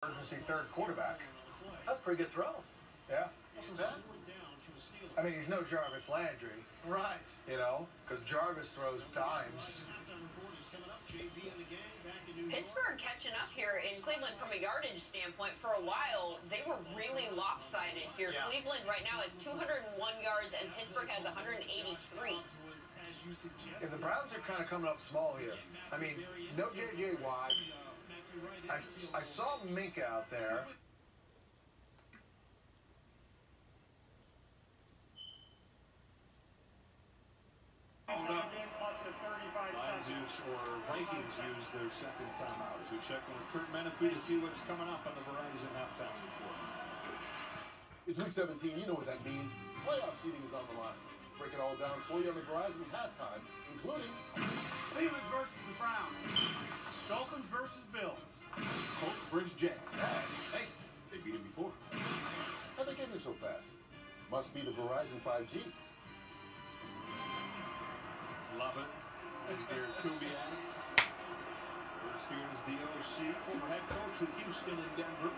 Emergency third quarterback. That's a pretty good throw. Yeah. Wasn't bad. I mean, he's no Jarvis Landry. Right. You know, because Jarvis throws dimes. Pittsburgh catching up here in Cleveland from a yardage standpoint. For a while, they were really lopsided here. Yeah. Cleveland right now has 201 yards and Pittsburgh has 183. Yeah, the Browns are kind of coming up small here. I mean, no J.J. Watt. I saw Minka out there. Lions use or Vikings use their second timeout as we check in with Kurt Menefee to see what's coming up on the Verizon halftime report. It's week 17. You know what that means. Playoff seeding is on the line. Break it all down for you on the Verizon halftime, including Steelers versus the Browns. Dolphins versus Bills. Colts Bridge Jet. Hey, they beat him before. How'd they get here so fast? Must be the Verizon 5G. Love it. As Garrett Kubiak. First here's the OC, former head coach with Houston and Denver.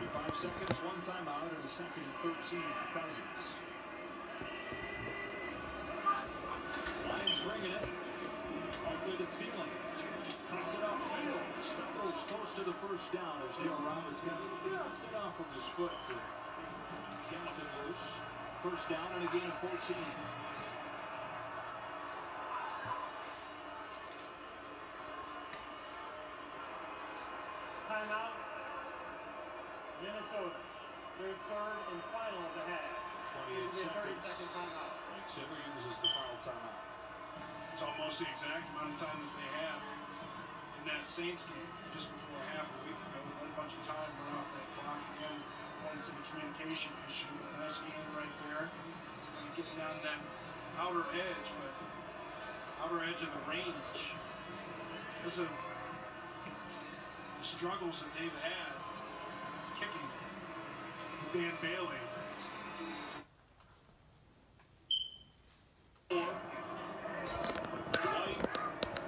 85 seconds, one timeout, and a second and 13 for Cousins. Lions bringing it. All to Thielen. Cuts it upfield. Stumbles close to the first down as Neil Roberts got dusted off of his foot to get it loose. First down and a gain of 14. Timeout. Minnesota. Their third and final of the half. 28 seconds. Timeout. Mike Zimmer uses the final timeout. It's almost the exact amount of time that they had in that Saints game just before half a week ago. We let a bunch of time run off that clock again. Pointing to the communication issue. Nice game right there. And getting down that outer edge, but outer edge of the range. Because of the struggles that they've had kicking Dan Bailey.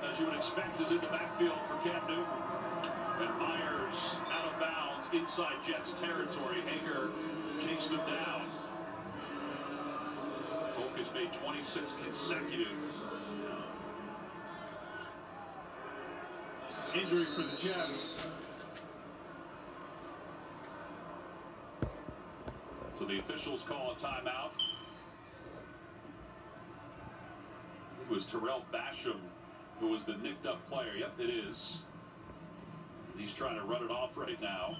As you would expect, is in the backfield for Cam Newton. And Myers out of bounds inside Jets territory. Hager chased him down. Folk has made 26 consecutive. Injury for the Jets. So the officials call a timeout. It was Terrell Basham who was the nicked up player. Yep, it is. He's trying to run it off right now.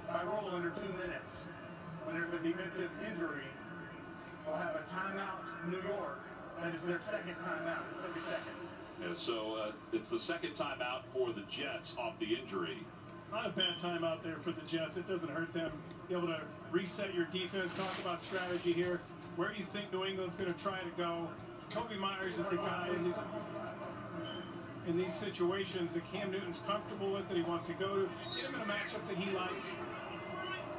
By rule, under 2 minutes. When there's a defensive injury, we'll have a timeout New York. That is their second timeout. It's 30 seconds. Yeah, so it's the second timeout for the Jets off the injury. Not a bad time out there for the Jets. It doesn't hurt them. Be able to reset your defense, talk about strategy here. Where you think New England's going to try to go. Kobe Myers is the guy in these situations that Cam Newton's comfortable with, that he wants to go to. Get him in a matchup that he likes.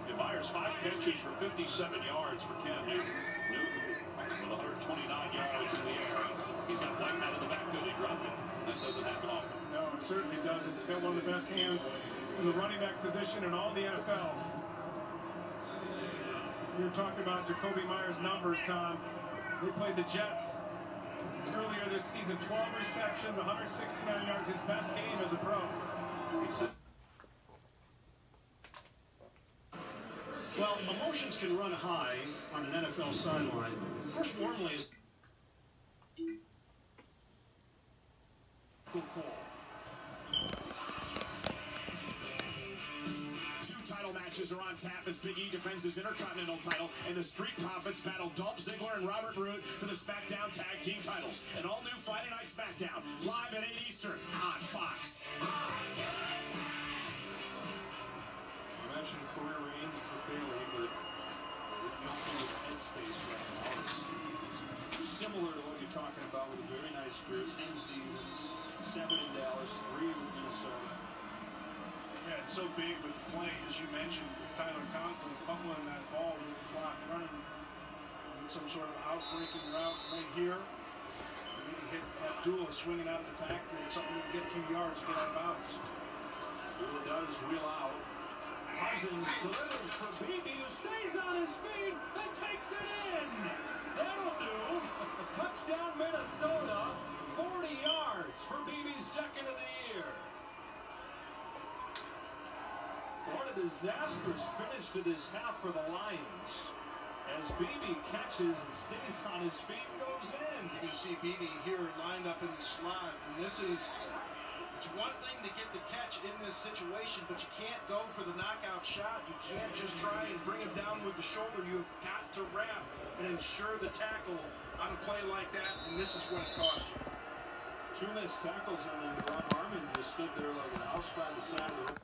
And Myers 5 catches for 57 yards for Cam Newton. Newton with 129 yards in the air. He's got Whitehead in the backfield. He dropped it. That doesn't happen often. No, it certainly doesn't. Got one of the best hands in the running back position in all the NFL. You were talking about Jacoby Myers' numbers, Tom. They played the Jets earlier this season. 12 receptions, 169 yards. His best game as a pro. Well, emotions can run high on an NFL sideline. First, normally is cool call. Title matches are on tap as Big E defends his Intercontinental title, and the Street Profits battle Dolph Ziggler and Robert Roode for the SmackDown Tag Team titles. An all-new Friday Night SmackDown, live at 8 Eastern on Fox. I mentioned career range for Bailey, but we're not in the headspace right now. It's similar to what you're talking about with a very nice career, 10 seasons, 7 in Dallas, 3 with Minnesota. Yeah, it's so big with the play, as you mentioned, with Tyler Conklin fumbling that ball with the clock running. Some sort of outbreaking route right here. Maybe hit Abdullah swinging out of the backfield, something to get a few yards and get out of bounds. Abdullah does reel out. Cousins delivers for Beebe, who stays on his feet and takes it in. That'll do. Touchdown Minnesota. 40 yards for Beebe's second of the year. What a disastrous finish to this half for the Lions. As Beebe catches and stays on his feet and goes in. You can see Beebe here lined up in the slot. And this is, it's one thing to get the catch in this situation, but you can't go for the knockout shot. You can't just try and bring him down with the shoulder. You've got to wrap and ensure the tackle on a play like that, and this is what it cost you. 2 missed tackles, and then Ron Harmon just stood there like a house by the side of the road.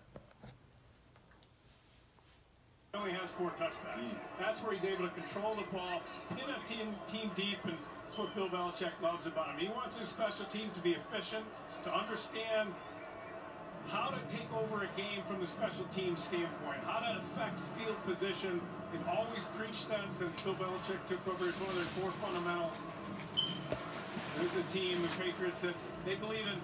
He only has 4 touchbacks. That's where he's able to control the ball, pin a team deep, and that's what Bill Belichick loves about him. He wants his special teams to be efficient, to understand how to take over a game from the special team standpoint, how to affect field position. They've always preached that since Bill Belichick took over. It's one of their 4 fundamentals. There's a team, the Patriots, that they believe in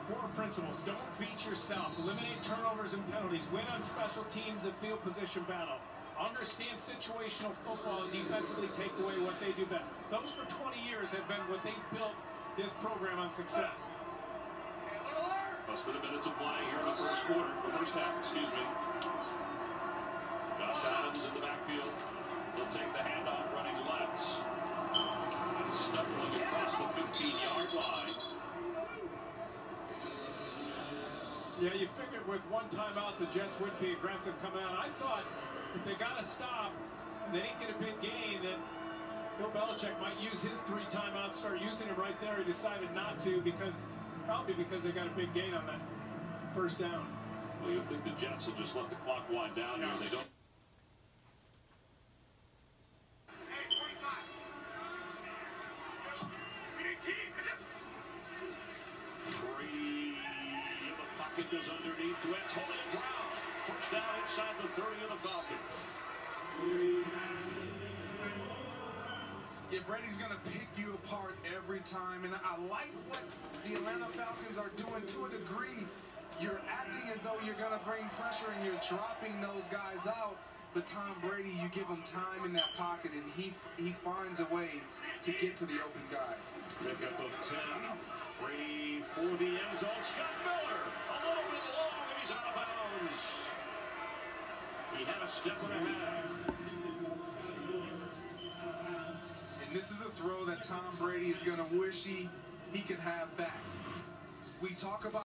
4 principles. Don't beat yourself. Eliminate turnovers and penalties. Win on special teams and field position battle. Understand situational football and defensively take away what they do best. Those for 20 years have been what they built this program on success. Less than a minute to play here in the first half, excuse me. Josh Adams in the backfield. He'll take the handoff running left. And stumbling across the 15-yard line. Yeah, you figured with 1 timeout the Jets would be aggressive coming out. I thought if they got to stop and they didn't get a big gain, that Bill Belichick might use his 3 timeouts, start using them right there. He decided not to probably because they got a big gain on that first down. Well, you think the Jets will just let the clock wind down here? They don't. Brady in the pocket, goes underneath to Antonio Brown. First down inside the 30 of the Falcons. Yeah, Brady's going to pick you apart every time, and I like what the Atlanta Falcons are doing to a degree. You're acting as though you're going to bring pressure and you're dropping those guys out, but Tom Brady, you give him time in that pocket, and he finds a way to get to the open guy. Pick up of 10. Brady for the end zone. Scott Miller a little bit long, and he's out of bounds. He had a step and a half. And this is a throw that Tom Brady is going to wish he could have back. We talk about